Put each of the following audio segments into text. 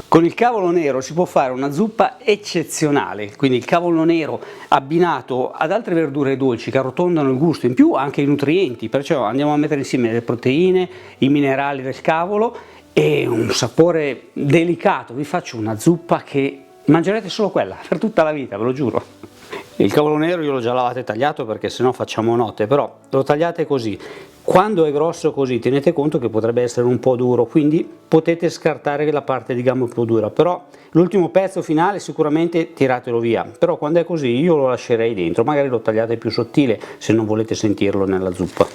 Con il cavolo nero si può fare una zuppa eccezionale, quindi il cavolo nero abbinato ad altre verdure dolci che arrotondano il gusto, in più anche i nutrienti, perciò andiamo a mettere insieme le proteine, i minerali del cavolo e un sapore delicato. Vi faccio una zuppa che mangerete solo quella per tutta la vita, ve lo giuro. Il cavolo nero io l'ho già lavato e tagliato perché sennò facciamo notte, però lo tagliate così. Quando è grosso così tenete conto che potrebbe essere un po' duro, quindi potete scartare la parte di gamba un po' dura, però l'ultimo pezzo finale sicuramente tiratelo via, però quando è così io lo lascerei dentro, magari lo tagliate più sottile se non volete sentirlo nella zuppa.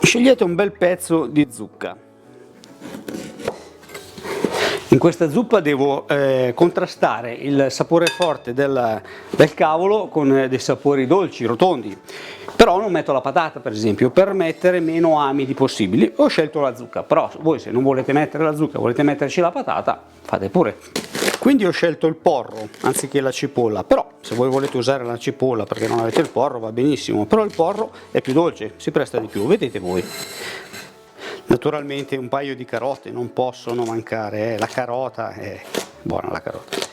Scegliete un bel pezzo di zucca. In questa zuppa devo contrastare il sapore forte del cavolo con dei sapori dolci, rotondi, però non metto la patata per esempio per mettere meno amidi possibili. Ho scelto la zucca, però voi se non volete mettere la zucca, volete metterci la patata, fate pure. Quindi ho scelto il porro anziché la cipolla, però se voi volete usare la cipolla perché non avete il porro va benissimo, però il porro è più dolce, si presta di più, vedete voi. Naturalmente un paio di carote non possono mancare, la carota è buona, la carota.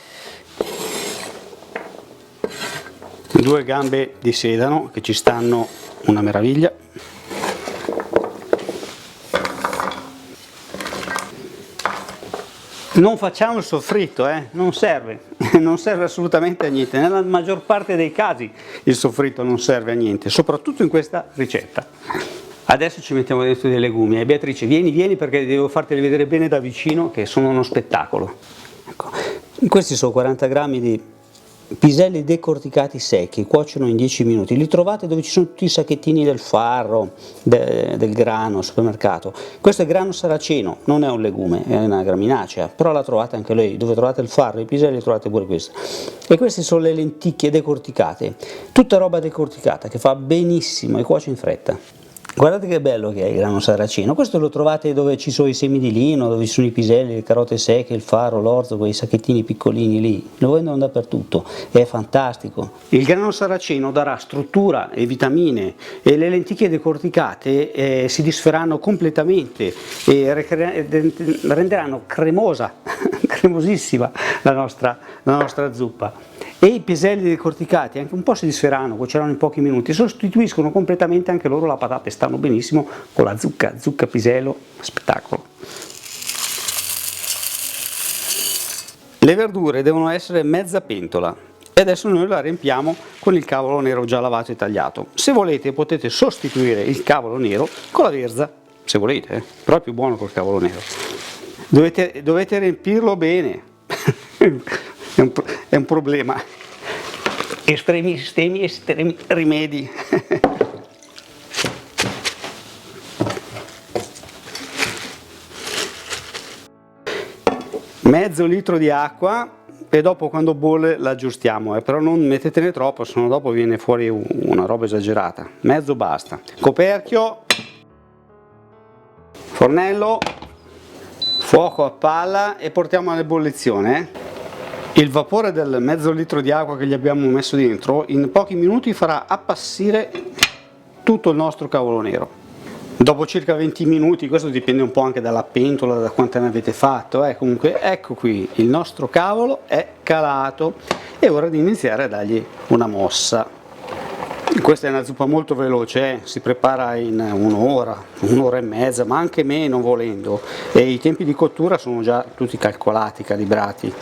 2 gambe di sedano che ci stanno una meraviglia. Non facciamo il soffritto, non serve, non serve assolutamente a niente, nella maggior parte dei casi il soffritto non serve a niente, soprattutto in questa ricetta. Adesso ci mettiamo dentro dei legumi. Beatrice, vieni perché devo farteli vedere bene da vicino che sono uno spettacolo. Ecco. Questi sono 40 grammi di piselli decorticati secchi, cuociono in 10 minuti. Li trovate dove ci sono tutti i sacchettini del farro, del grano al supermercato. Questo è grano saraceno, non è un legume, è una graminacea, però la trovate anche lì, dove trovate il farro, i piselli trovate pure questo. E queste sono le lenticchie decorticate, tutta roba decorticata che fa benissimo e cuoce in fretta. Guardate che bello che è il grano saraceno, questo lo trovate dove ci sono i semi di lino, dove ci sono i piselli, le carote secche, il farro, l'orzo, quei sacchettini piccolini lì, lo vendono dappertutto, è fantastico. Il grano saraceno darà struttura e vitamine e le lenticchie decorticate si disferanno completamente e renderanno cremosa, cremosissima la nostra zuppa. E i piselli decorticati anche un po' si disferano, cuoceranno in pochi minuti, sostituiscono completamente anche loro la patata e stanno benissimo con la zucca pisello, spettacolo. Le verdure devono essere mezza pentola e adesso noi la riempiamo con il cavolo nero già lavato e tagliato. Se volete potete sostituire il cavolo nero con la verza, se volete, però è più buono col cavolo nero. Dovete riempirlo bene. È un problema. Estremi rimedi. Mezzo litro di acqua e dopo quando bolle la aggiustiamo, però non mettetene troppo, sennò dopo viene fuori una roba esagerata. Mezzo basta. Coperchio, fornello, fuoco a palla e portiamo all'ebollizione. Il vapore del mezzo litro di acqua che gli abbiamo messo dentro in pochi minuti farà appassire tutto il nostro cavolo nero. Dopo circa 20 minuti, questo dipende un po' anche dalla pentola, da quante ne avete fatto, comunque ecco qui, il nostro cavolo è calato, è ora di iniziare a dargli una mossa. Questa è una zuppa molto veloce, si prepara in un'ora e mezza, ma anche meno volendo, e i tempi di cottura sono già tutti calcolati, calibrati.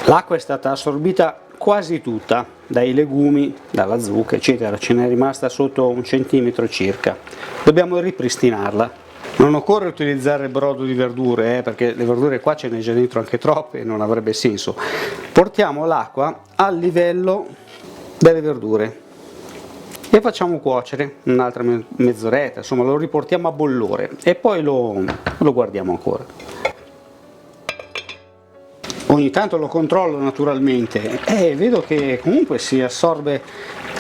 L'acqua è stata assorbita quasi tutta dai legumi, dalla zucca eccetera, ce n'è rimasta sotto 1 centimetro circa. Dobbiamo ripristinarla. Non occorre utilizzare il brodo di verdure perché le verdure qua ce n'è già dentro anche troppe e non avrebbe senso. Portiamo l'acqua al livello delle verdure e facciamo cuocere un'altra mezz'oretta, insomma lo riportiamo a bollore e poi lo guardiamo ancora. Ogni tanto lo controllo naturalmente e vedo che comunque si assorbe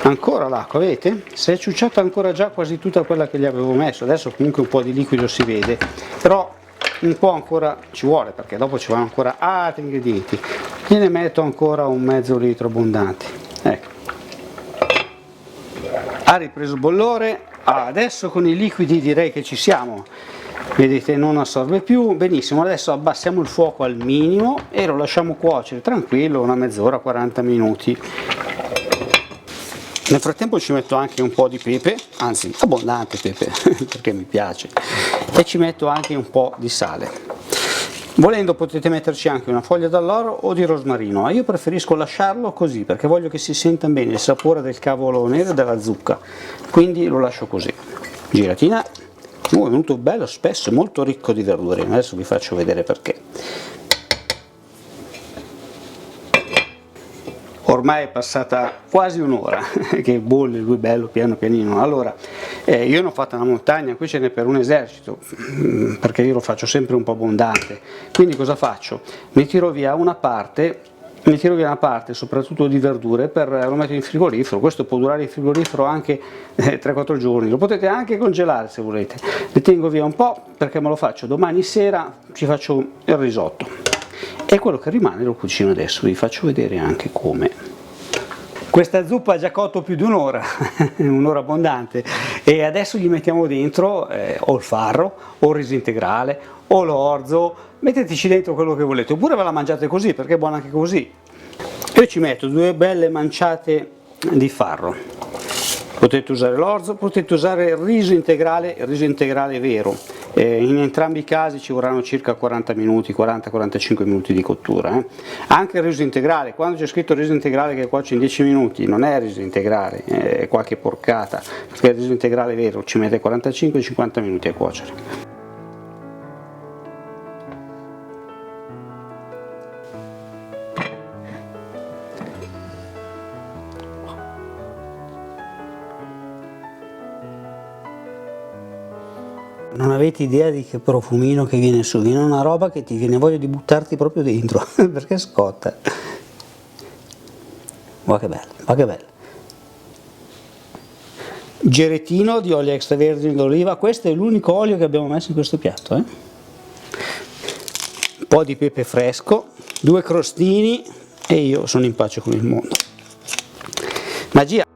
ancora l'acqua, vedete? Si è ciucciata ancora già quasi tutta quella che gli avevo messo, adesso comunque un po' di liquido si vede, però un po' ancora ci vuole perché dopo ci vanno ancora altri ingredienti. Gliene metto ancora un mezzo litro abbondante, ecco. Ha ripreso bollore, adesso con i liquidi direi che ci siamo. vedete non assorbe più. Benissimo, adesso abbassiamo il fuoco al minimo e lo lasciamo cuocere tranquillo una mezz'ora, 40 minuti. Nel frattempo ci metto anche un po' di pepe, anzi abbondante pepe perché mi piace, e ci metto anche un po' di sale. Volendo potete metterci anche una foglia d'alloro o di rosmarino, ma io preferisco lasciarlo così perché voglio che si senta bene il sapore del cavolo nero e della zucca, quindi lo lascio così. Giratina, è venuto bello spesso, molto ricco di verdure, adesso vi faccio vedere perché. Ormai è passata quasi un'ora che bolle lui bello piano pianino. Allora, io ne ho fatta una montagna, qui ce n'è per un esercito, perché io lo faccio sempre un po' abbondante. Quindi cosa faccio? Ne tiro via una parte, soprattutto di verdure, lo metto in frigorifero. Questo può durare in frigorifero anche 3-4 giorni, lo potete anche congelare se volete. Ne tengo via un po' perché me lo faccio domani sera, ci faccio il risotto. E quello che rimane lo cucino adesso, vi faccio vedere anche come. Questa zuppa ha già cotto più di un'ora, un'ora abbondante, e adesso gli mettiamo dentro o il farro, o il riso integrale, o l'orzo, metteteci dentro quello che volete, oppure ve la mangiate così, perché è buona anche così. Io ci metto 2 belle manciate di farro, potete usare l'orzo, potete usare il riso integrale vero. In entrambi i casi ci vorranno circa 40 minuti, 40-45 minuti di cottura. Anche il riso integrale, quando c'è scritto riso integrale che cuoce in 10 minuti, non è riso integrale, è qualche porcata, perché il riso integrale vero ci mette 45-50 minuti a cuocere. Non avete idea di che profumino che viene su, viene una roba che ti viene voglia di buttarti proprio dentro, perché scotta. Guarda che bello, guarda che bello. Geretino di olio extravergine d'oliva, questo è l'unico olio che abbiamo messo in questo piatto. Un po' di pepe fresco, 2 crostini e io sono in pace con il mondo. Magia!